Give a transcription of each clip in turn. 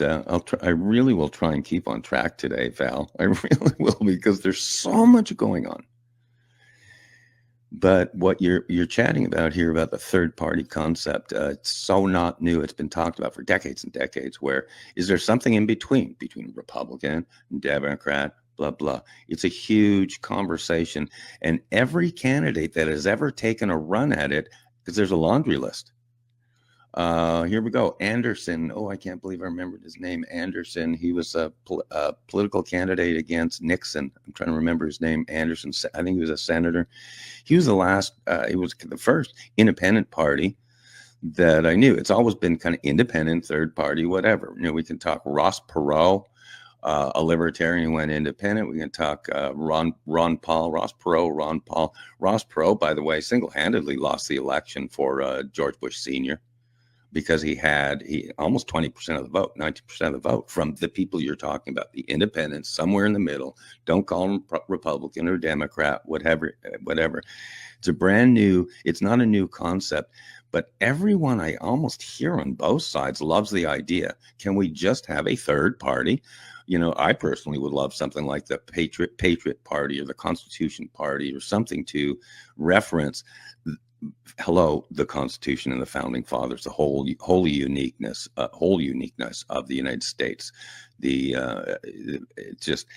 I really will try and keep on track today, Val. I really will, because there's so much going on. But what you're chatting about here about the third party concept, it's so not new. It's been talked about for decades and decades. Where is there something in between Republican and Democrat, blah blah? It's a huge conversation, and every candidate that has ever taken a run at it, because there's a laundry list. Here we go. Anderson. Oh, I can't believe I remembered his name. Anderson. He was a political candidate against Nixon. I'm trying to remember his name. Anderson. I think he was a senator. He was the last. He was the first independent party that I knew. It's always been kind of independent, third party, whatever. You know, we can talk Ross Perot, a libertarian who went independent. We can talk Ron Paul, Ross Perot, Ron Paul. Ross Perot, by the way, single-handedly lost the election for George Bush Sr. because he almost 20% of the vote, 90% of the vote from the people you're talking about, the independents, somewhere in the middle. Don't call them Republican or Democrat, whatever. It's it's not a new concept, but everyone I almost hear on both sides loves the idea. Can we just have a third party? You know, I personally would love something like the Patriot Party or the Constitution Party or something to reference the Constitution and the Founding Fathers, the whole uniqueness of the United States. It's just,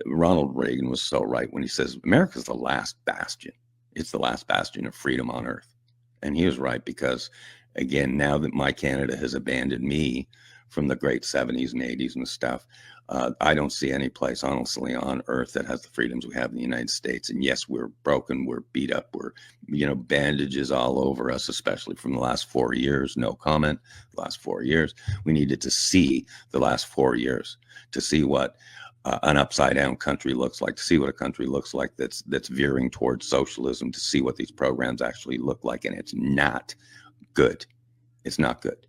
Ronald Reagan was so right when he says America's the last bastion. It's the last bastion of freedom on earth, and he was right, because again, now that my Canada has abandoned me from the great 70s and 80s and stuff, I don't see any place, honestly, on earth that has the freedoms we have in the United States. And yes, we're broken, we're beat up, we're, bandages all over us, especially from the last 4 years. No comment. The last 4 years, we needed to see the last 4 years to see what an upside down country looks like, to see what a country looks like that's veering towards socialism, to see what these programs actually look like. And it's not good. It's not good.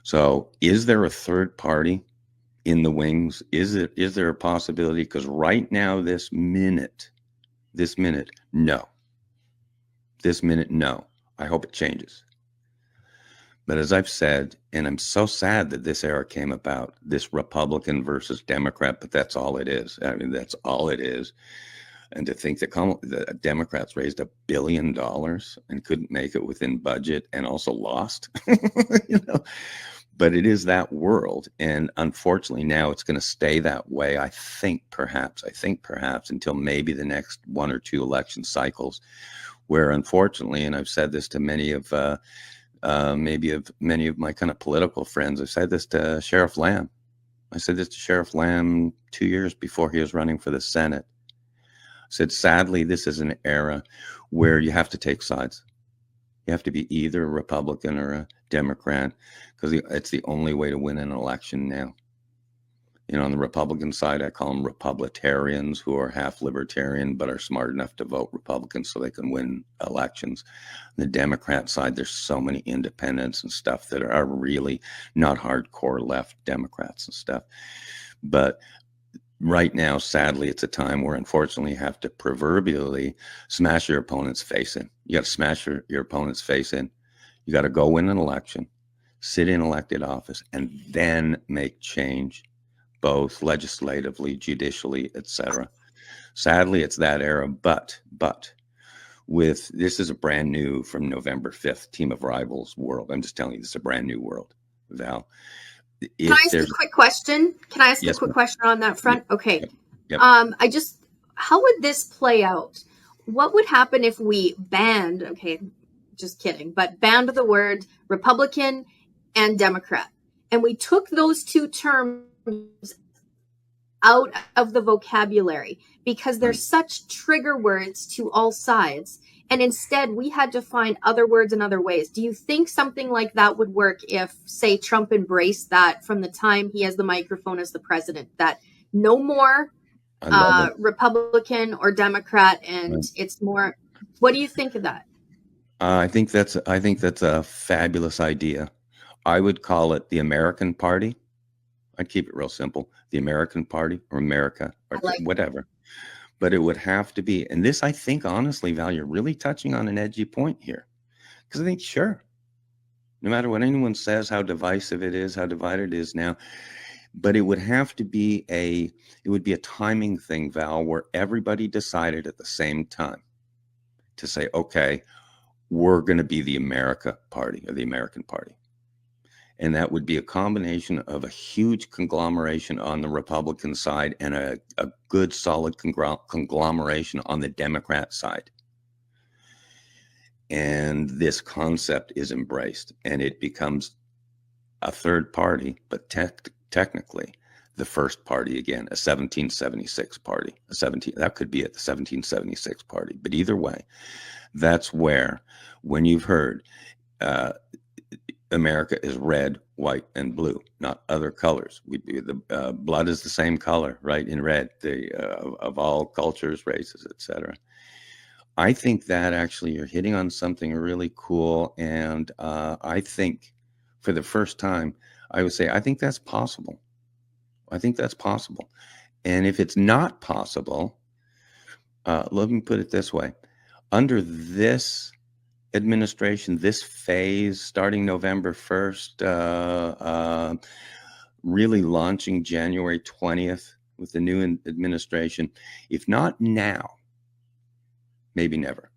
So is there a third party in the wings? Is there a possibility? Because right now, this minute, no. This minute, no. I hope it changes. But as I've said, and I'm so sad that this era came about, this Republican versus Democrat, but that's all it is. I mean, that's all it is. And to think that the Democrats raised $1 billion and couldn't make it within budget and also lost, But it is that world, and unfortunately now it's going to stay that way. I think perhaps until maybe the next 1 or 2 election cycles, where unfortunately, and I've said this to many of my kind of political friends. I said this to Sheriff Lamb. 2 years before he was running for the Senate. I said, sadly, this is an era where you have to take sides. You have to be either a Republican or a Democrat, because it's the only way to win an election now. On the Republican side, I call them Republitarians, who are half libertarian but are smart enough to vote Republican so they can win elections. On the Democrat side, there's so many independents and stuff that are really not hardcore left Democrats and stuff. But right now, sadly, it's a time where unfortunately you have to proverbially smash your opponent's face in. You got to smash your opponent's face in. You got to go win an election, sit in elected office, and then make change, both legislatively, judicially, etc. Sadly, it's that era. But this is a brand new, from November 5th, Team of Rivals world. I'm just telling you, this is a brand new world, Val. Can I ask a quick question? Yes, question on that front? Okay. Yep. How would this play out? What would happen if we banned, okay, just kidding, but banned the word Republican and Democrat, and we took those two terms out of the vocabulary because they're such trigger words to all sides, and instead we had to find other words and other ways? Do you think something like that would work if, say, Trump embraced that from the time he has the microphone as the president, that no more Republican or Democrat, and it's more, what do you think of that? I think that's a fabulous idea. I would call it the American Party. I'd keep it real simple. The American Party, or America, or whatever. But it would have to be, and this, I think, honestly, Val, you're really touching on an edgy point here. Because I think, sure, no matter what anyone says, how divisive it is, how divided it is now, but it would have to be it would be a timing thing, Val, where everybody decided at the same time to say, okay, we're going to be the America Party or the American Party. And that would be a combination of a huge conglomeration on the Republican side and a good solid conglomeration on the Democrat side. And this concept is embraced, and it becomes a third party, but technically the first party again, a 1776 party, that could be at the 1776 party. But either way, that's where, when you've heard America is red, white, and blue, not other colors. The blood is the same color, right? In red, of all cultures, races, etc. I think that actually you're hitting on something really cool, and I think for the first time, I would say I think that's possible. I think that's possible, and if it's not possible, let me put it this way: under this administration, this phase, starting November 1st, really launching January 20th with the new administration, if not now, maybe never,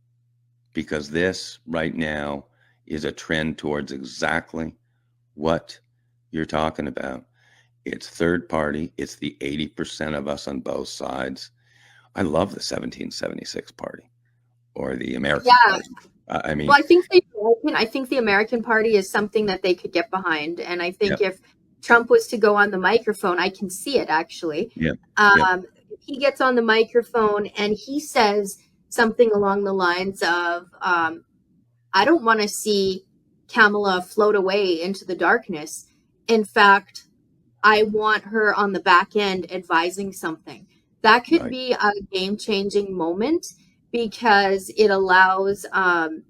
because this right now is a trend towards exactly what you're talking about. It's third party. It's the 80% of us on both sides. I love the 1776 party or the American Party. I mean, well, I think the American Party is something that they could get behind, and I think if Trump was to go on the microphone, I can see it actually. If he gets on the microphone and he says something along the lines of, "I don't want to see Kamala float away into the darkness. In fact, I want her on the back end advising something." That could be a game-changing moment, because it allows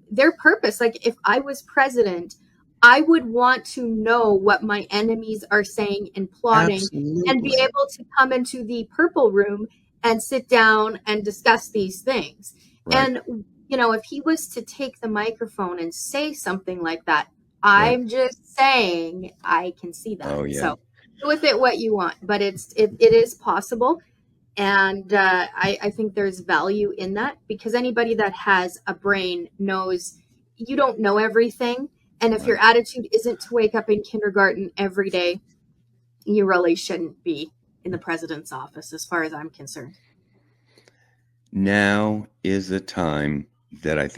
their purpose. Like, if I was president, I would want to know what my enemies are saying and plotting, and be able to come into the purple room and sit down and discuss these things. And, if he was to take the microphone and say something like that, I'm just saying I can see that. So do with it what you want, but it is possible. And I think there's value in that, because anybody that has a brain knows you don't know everything. And if your attitude isn't to wake up in kindergarten every day, you really shouldn't be in the president's office, as far as I'm concerned. Now is the time that I think